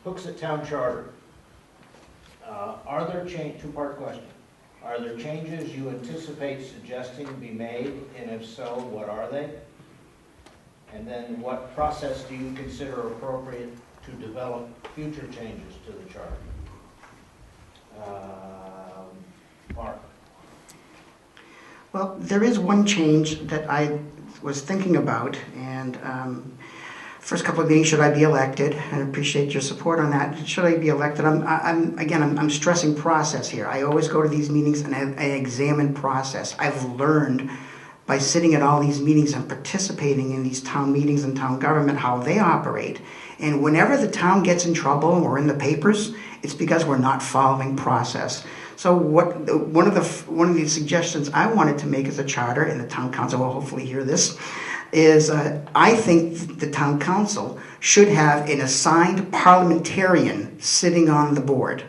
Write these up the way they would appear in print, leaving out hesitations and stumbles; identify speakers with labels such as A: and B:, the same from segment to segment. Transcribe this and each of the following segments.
A: Hooksett Town Charter. Are there two-part question. Are there changes you anticipate suggesting be made, and if so, what are they? And then what process do you consider appropriate to develop future changes to the charter? Mark.
B: Well, there is one change that I was thinking about, and first couple of meetings, should I be elected? I appreciate your support on that. Should I be elected? I'm stressing process here. I always go to these meetings and I examine process. I've learned by sitting at all these meetings and participating in these town meetings and town government how they operate. And whenever the town gets in trouble and we're in the papers, it's because we're not following process. So one of the suggestions I wanted to make as a charter, and the town council will hopefully hear this, is I think the town council should have an assigned parliamentarian sitting on the board,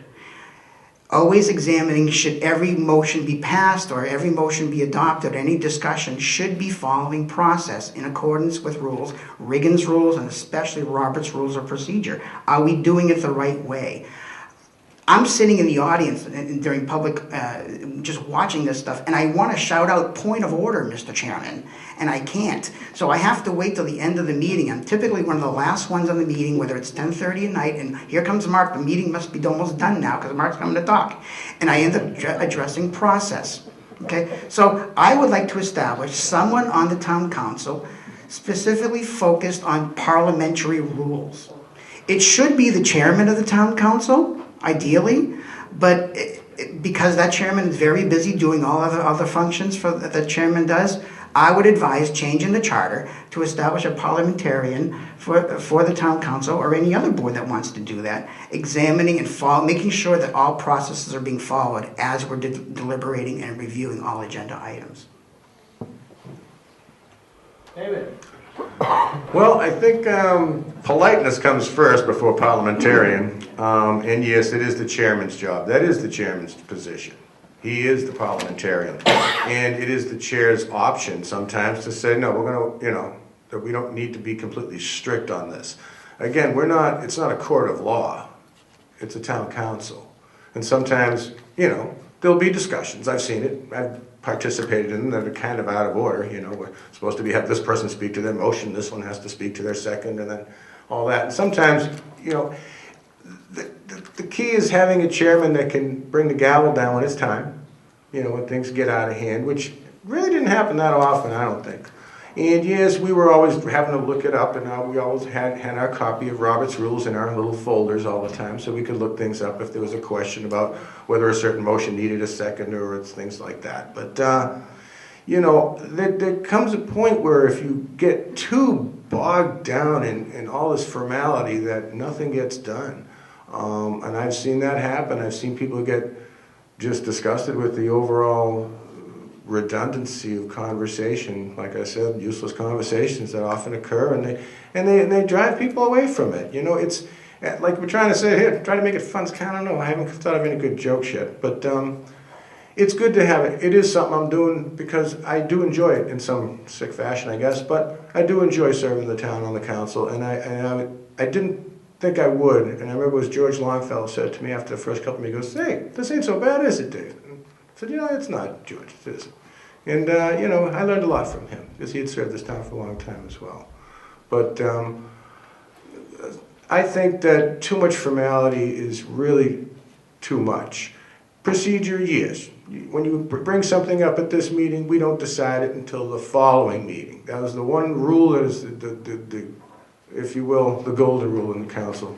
B: always examining should every motion be passed or every motion be adopted, any discussion should be following process in accordance with rules, Riggins rules, and especially Robert's Rules of Procedure. Are we doing it the right way? I'm sitting in the audience during public, just watching this stuff, and I want to shout out point of order, Mr. Chairman, and I can't. So I have to wait till the end of the meeting. I'm typically one of the last ones on the meeting, whether it's 10:30 at night, and here comes Mark. The meeting must be almost done now because Mark's coming to talk. And I end up addressing process. Okay, so I would like to establish someone on the town council specifically focused on parliamentary rules. It should be the chairman of the town council, ideally, but because that chairman is very busy doing all other functions that the chairman does, I would advise changing the charter to establish a parliamentarian for the town council or any other board that wants to do that, examining and making sure that all processes are being followed as we're deliberating and reviewing all agenda items.
A: David.
C: Well, I think politeness comes first before parliamentarian, and yes, it is the chairman's job. That is the chairman's position. He is the parliamentarian, and it is the chair's option sometimes to say, no, we're going to, that we don't need to be completely strict on this. Again, it's not a court of law. It's a town council. And sometimes, there'll be discussions. I've seen it. I've participated in them that are kind of out of order. We're supposed to have this person speak to their motion, this one has to speak to their second, and then all that. And sometimes, the key is having a chairman that can bring the gavel down when it's time, when things get out of hand, which really didn't happen that often, I don't think. And yes, we were always having to look it up, and we always had our copy of Robert's Rules in our little folders all the time, so we could look things up if there was a question about whether a certain motion needed a second or things like that. But, there comes a point where if you get too bogged down in all this formality that nothing gets done. And I've seen that happen. I've seen people get just disgusted with the overall redundancy of conversation. Like I said, useless conversations that often occur, and they drive people away from it. It's like we're trying to say here, try to make it fun. I don't know. I haven't thought of any good jokes yet, but it's good to have it. It is something I'm doing because I do enjoy it in some sick fashion, I guess. But I do enjoy serving the town on the council, and I didn't think I would. And I remember it was George Longfellow said to me after the first couple of meetings, he goes, "Hey, this ain't so bad, is it, Dave?" I said, it's not, George, it isn't. And, I learned a lot from him because he had served this town for a long time as well. But I think that too much formality is really too much. Procedure, yes. When you bring something up at this meeting, we don't decide it until the following meeting. That was the one rule that is, if you will, the golden rule in the council.